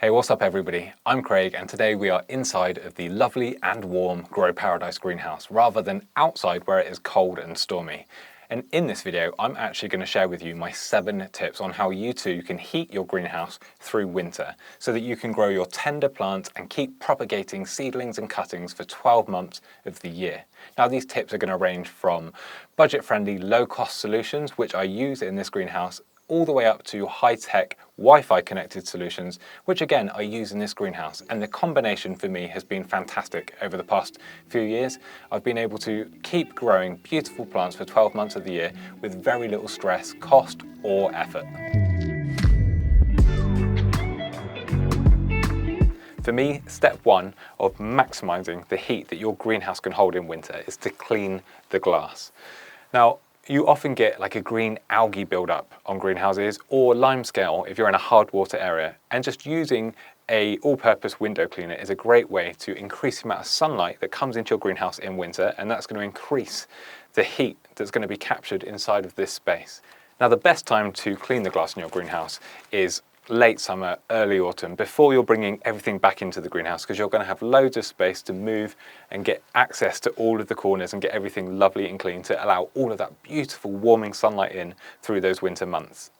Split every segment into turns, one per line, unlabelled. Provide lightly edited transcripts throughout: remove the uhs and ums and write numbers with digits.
Hey, what's up everybody? I'm Craig and today we are inside of the lovely and warm Grow Paradise greenhouse rather than outside where it is cold and stormy. And in this video, I'm actually going to share with you my 7 tips on how you too can heat your greenhouse through winter so that you can grow your tender plants and keep propagating seedlings and cuttings for 12 months of the year. Now these tips are going to range from budget-friendly, low-cost solutions which I use in this greenhouse all the way up to high-tech Wi-Fi connected solutions, which again I use in this greenhouse. And the combination for me has been fantastic over the past few years. I've been able to keep growing beautiful plants for 12 months of the year with very little stress, cost or effort. For me, step 1 of maximizing the heat that your greenhouse can hold in winter is to clean the glass. Now, you often get like a green algae buildup on greenhouses or limescale if you're in a hard water area, and just using a all-purpose window cleaner is a great way to increase the amount of sunlight that comes into your greenhouse in winter, and that's going to increase the heat that's going to be captured inside of this space. Now the best time to clean the glass in your greenhouse is late summer, early autumn, before you're bringing everything back into the greenhouse, because you're going to have loads of space to move and get access to all of the corners and get everything lovely and clean to allow all of that beautiful warming sunlight in through those winter months.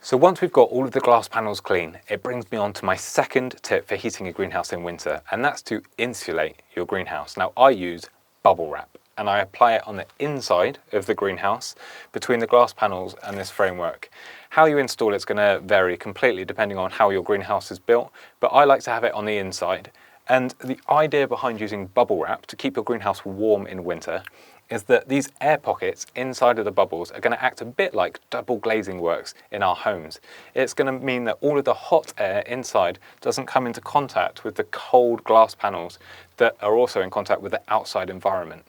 So once we've got all of the glass panels clean, it brings me on to my second tip for heating a greenhouse in winter, and that's to insulate your greenhouse. Now I use bubble wrap, and I apply it on the inside of the greenhouse between the glass panels and this framework. How you install it's going to vary completely depending on how your greenhouse is built, but I like to have it on the inside. And the idea behind using bubble wrap to keep your greenhouse warm in winter is that these air pockets inside of the bubbles are going to act a bit like double glazing works in our homes. It's going to mean that all of the hot air inside doesn't come into contact with the cold glass panels that are also in contact with the outside environment.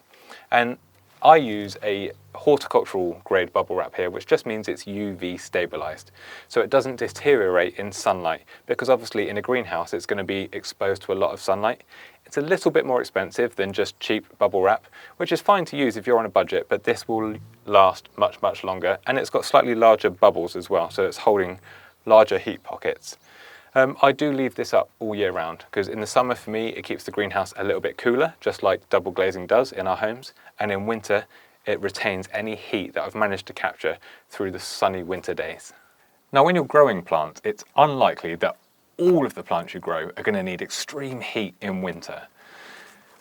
And I use a horticultural grade bubble wrap here, which just means it's UV stabilized. So it doesn't deteriorate in sunlight, because obviously in a greenhouse it's going to be exposed to a lot of sunlight. It's a little bit more expensive than just cheap bubble wrap, which is fine to use if you're on a budget, but this will last much, much longer. And it's got slightly larger bubbles as well, so it's holding larger heat pockets. I do leave this up all year round because in the summer for me it keeps the greenhouse a little bit cooler, just like double glazing does in our homes, and in winter it retains any heat that I've managed to capture through the sunny winter days. Now when you're growing plants, it's unlikely that all of the plants you grow are going to need extreme heat in winter,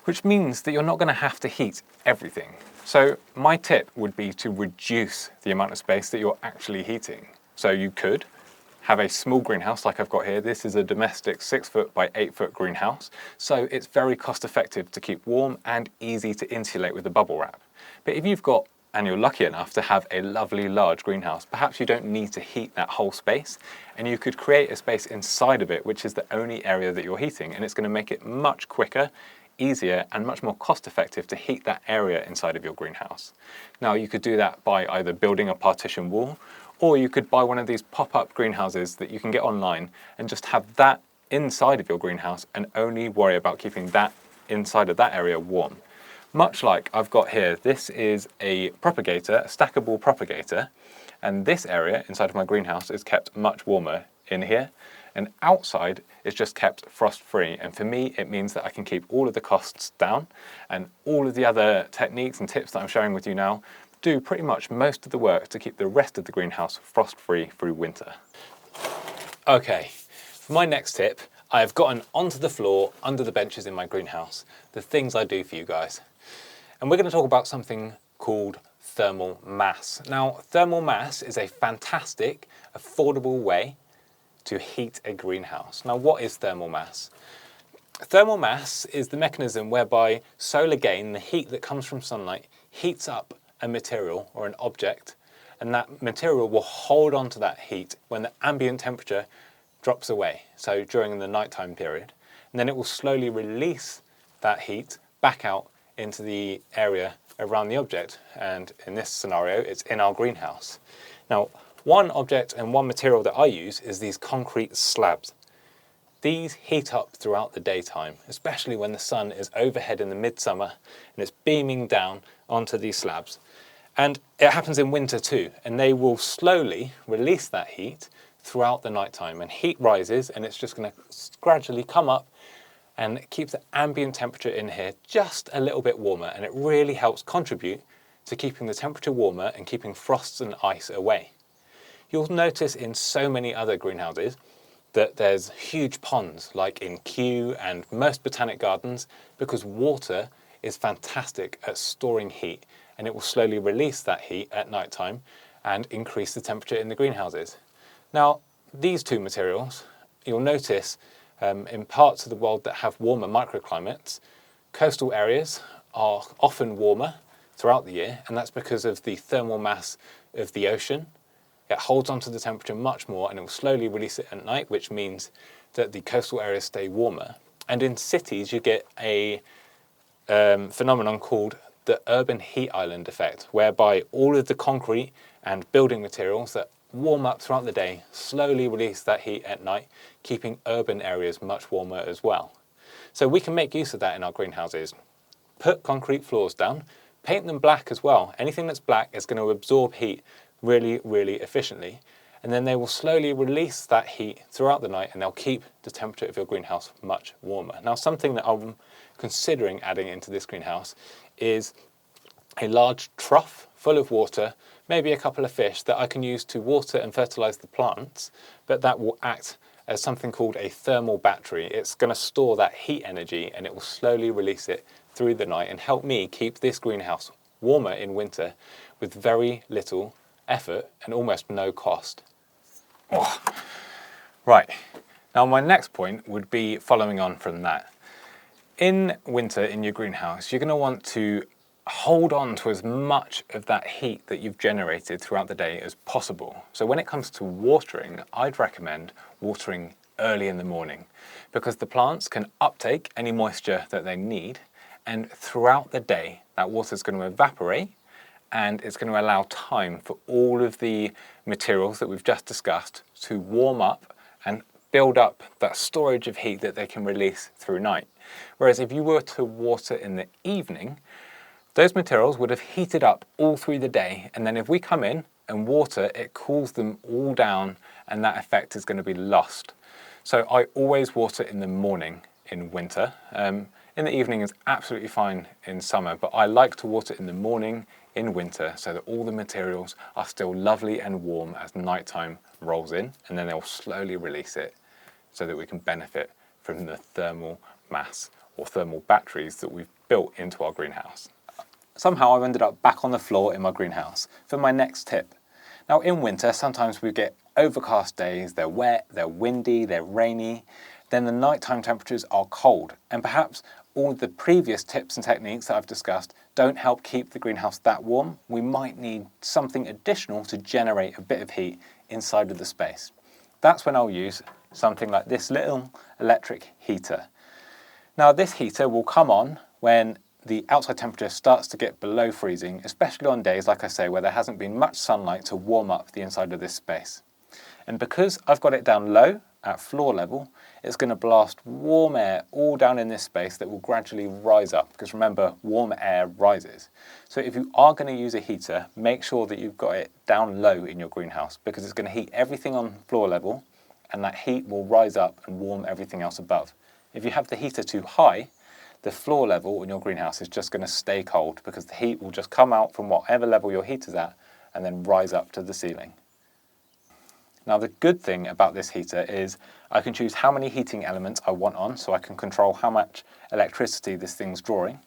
which means that you're not going to have to heat everything. So my tip would be to reduce the amount of space that you're actually heating. So you could have a small greenhouse like I've got here. This is a domestic 6-foot by 8-foot greenhouse, so it's very cost effective to keep warm and easy to insulate with the bubble wrap. But if you've got, and you're lucky enough to have a lovely large greenhouse, perhaps you don't need to heat that whole space, and you could create a space inside of it which is the only area that you're heating, and it's going to make it much quicker, easier and much more cost effective to heat that area inside of your greenhouse. Now you could do that by either building a partition wall, or you could buy one of these pop-up greenhouses that you can get online and just have that inside of your greenhouse and only worry about keeping that inside of that area warm. Much like I've got here, this is a propagator, a stackable propagator, and this area inside of my greenhouse is kept much warmer in here, and outside is just kept frost-free. And for me, it means that I can keep all of the costs down, and all of the other techniques and tips that I'm sharing with you now do pretty much most of the work to keep the rest of the greenhouse frost-free through winter. Okay, for my next tip, I've gotten onto the floor under the benches in my greenhouse, the things I do for you guys. And we're going to talk about something called thermal mass. Now, thermal mass is a fantastic, affordable way to heat a greenhouse. Now, what is thermal mass? Thermal mass is the mechanism whereby solar gain, the heat that comes from sunlight, heats up a material or an object, and that material will hold on to that heat when the ambient temperature drops away, so during the nighttime period, and then it will slowly release that heat back out into the area around the object, and in this scenario it's in our greenhouse. Now one object and one material that I use is these concrete slabs. These heat up throughout the daytime, especially when the sun is overhead in the midsummer and it's beaming down onto these slabs. And it happens in winter too, and they will slowly release that heat throughout the night time, and heat rises and it's just going to gradually come up and keep the ambient temperature in here just a little bit warmer, and it really helps contribute to keeping the temperature warmer and keeping frosts and ice away. You'll notice in so many other greenhouses that there's huge ponds like in Kew and most botanic gardens, because water is fantastic at storing heat, and it will slowly release that heat at night time and increase the temperature in the greenhouses. Now, these two materials, you'll notice in parts of the world that have warmer microclimates, coastal areas are often warmer throughout the year, and that's because of the thermal mass of the ocean. It holds onto the temperature much more and it will slowly release it at night, which means that the coastal areas stay warmer. And in cities, you get a phenomenon called the urban heat island effect, whereby all of the concrete and building materials that warm up throughout the day slowly release that heat at night, keeping urban areas much warmer as well. So we can make use of that in our greenhouses. Put concrete floors down, paint them black as well. Anything that's black is going to absorb heat really, really efficiently, and then they will slowly release that heat throughout the night and they'll keep the temperature of your greenhouse much warmer. Now, something that I'm considering adding into this greenhouse is a large trough full of water, maybe a couple of fish that I can use to water and fertilize the plants, but that will act as something called a thermal battery. It's going to store that heat energy and it will slowly release it through the night and help me keep this greenhouse warmer in winter with very little effort and almost no cost. Oh. Right, now my next point would be following on from that. In winter in your greenhouse, you're going to want to hold on to as much of that heat that you've generated throughout the day as possible. So when it comes to watering, I'd recommend watering early in the morning, because the plants can uptake any moisture that they need, and throughout the day that water is going to evaporate and it's going to allow time for all of the materials that we've just discussed to warm up and build up that storage of heat that they can release through night. Whereas if you were to water in the evening, those materials would have heated up all through the day, and then if we come in and water, it cools them all down and that effect is going to be lost. So I always water in the morning in winter. In the evening is absolutely fine in summer, but I like to water in the morning in winter so that all the materials are still lovely and warm as nighttime rolls in, and then they'll slowly release it so that we can benefit from the thermal mass or thermal batteries that we've built into our greenhouse. Somehow I've ended up back on the floor in my greenhouse for my next tip. Now in winter, sometimes we get overcast days, they're wet, they're windy, they're rainy, then the nighttime temperatures are cold, and perhaps all of the previous tips and techniques that I've discussed don't help keep the greenhouse that warm. We might need something additional to generate a bit of heat inside of the space. That's when I'll use something like this little electric heater. Now this heater will come on when the outside temperature starts to get below freezing, especially on days, like I say, where there hasn't been much sunlight to warm up the inside of this space. And because I've got it down low at floor level, it's going to blast warm air all down in this space that will gradually rise up, because remember, warm air rises. So if you are going to use a heater, make sure that you've got it down low in your greenhouse, because it's going to heat everything on floor level and that heat will rise up and warm everything else above. If you have the heater too high, the floor level in your greenhouse is just going to stay cold, because the heat will just come out from whatever level your heater's at and then rise up to the ceiling. Now the good thing about this heater is I can choose how many heating elements I want on, so I can control how much electricity this thing's drawing.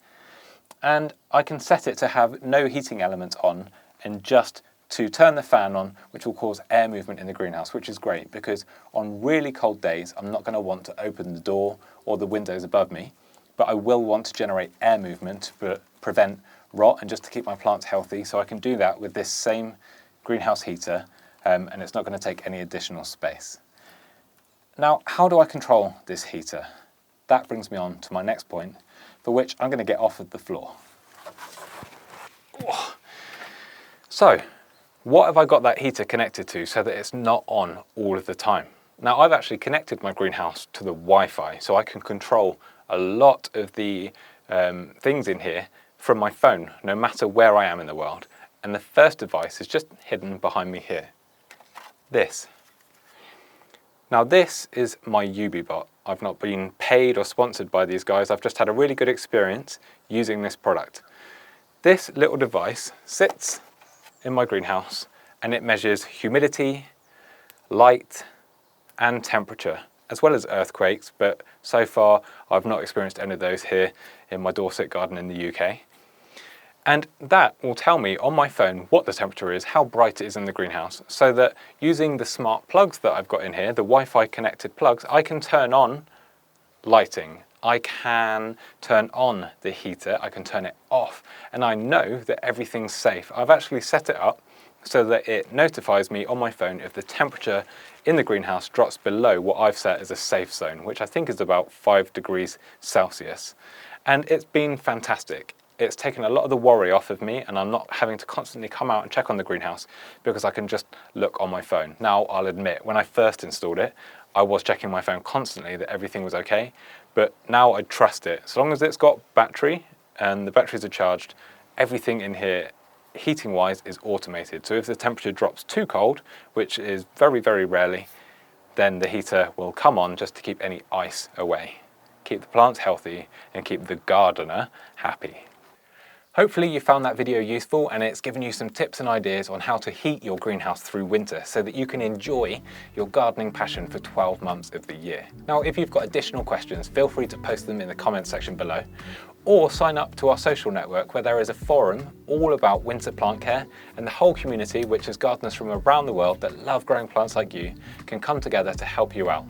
And I can set it to have no heating elements on and just to turn the fan on, which will cause air movement in the greenhouse, which is great because on really cold days I'm not going to want to open the door or the windows above me, but I will want to generate air movement to prevent rot and just to keep my plants healthy. So I can do that with this same greenhouse heater, and it's not going to take any additional space. Now, how do I control this heater? That brings me on to my next point, for which I'm going to get off of the floor. So, what have I got that heater connected to so that it's not on all of the time? Now, I've actually connected my greenhouse to the Wi-Fi, so I can control a lot of the things in here from my phone, no matter where I am in the world. And the first device is just hidden behind me here. This. Now this is my UBbot. I've not been paid or sponsored by these guys. I've just had a really good experience using this product. This little device sits in my greenhouse and it measures humidity, light and temperature, as well as earthquakes, but so far I've not experienced any of those here in my Dorset garden in the UK. And that will tell me on my phone what the temperature is, how bright it is in the greenhouse, so that using the smart plugs that I've got in here, the Wi-Fi connected plugs, I can turn on lighting, I can turn on the heater, I can turn it off, and I know that everything's safe. I've actually set it up so that it notifies me on my phone if the temperature in the greenhouse drops below what I've set as a safe zone, which I think is about 5 degrees Celsius. And it's been fantastic. It's taken a lot of the worry off of me, and I'm not having to constantly come out and check on the greenhouse because I can just look on my phone. Now, I'll admit, when I first installed it, I was checking my phone constantly that everything was okay, but now I trust it. As long as it's got battery and the batteries are charged, everything in here, heating wise, is automated. So if the temperature drops too cold, which is very, very rarely, then the heater will come on just to keep any ice away. Keep the plants healthy and keep the gardener happy. Hopefully you found that video useful and it's given you some tips and ideas on how to heat your greenhouse through winter so that you can enjoy your gardening passion for 12 months of the year. Now, if you've got additional questions, feel free to post them in the comments section below, or sign up to our social network where there is a forum all about winter plant care, and the whole community, which is gardeners from around the world that love growing plants like you, can come together to help you out.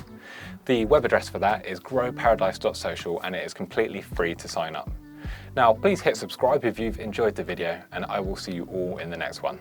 The web address for that is growparadise.social and it is completely free to sign up. Now, please hit subscribe if you've enjoyed the video, and I will see you all in the next one.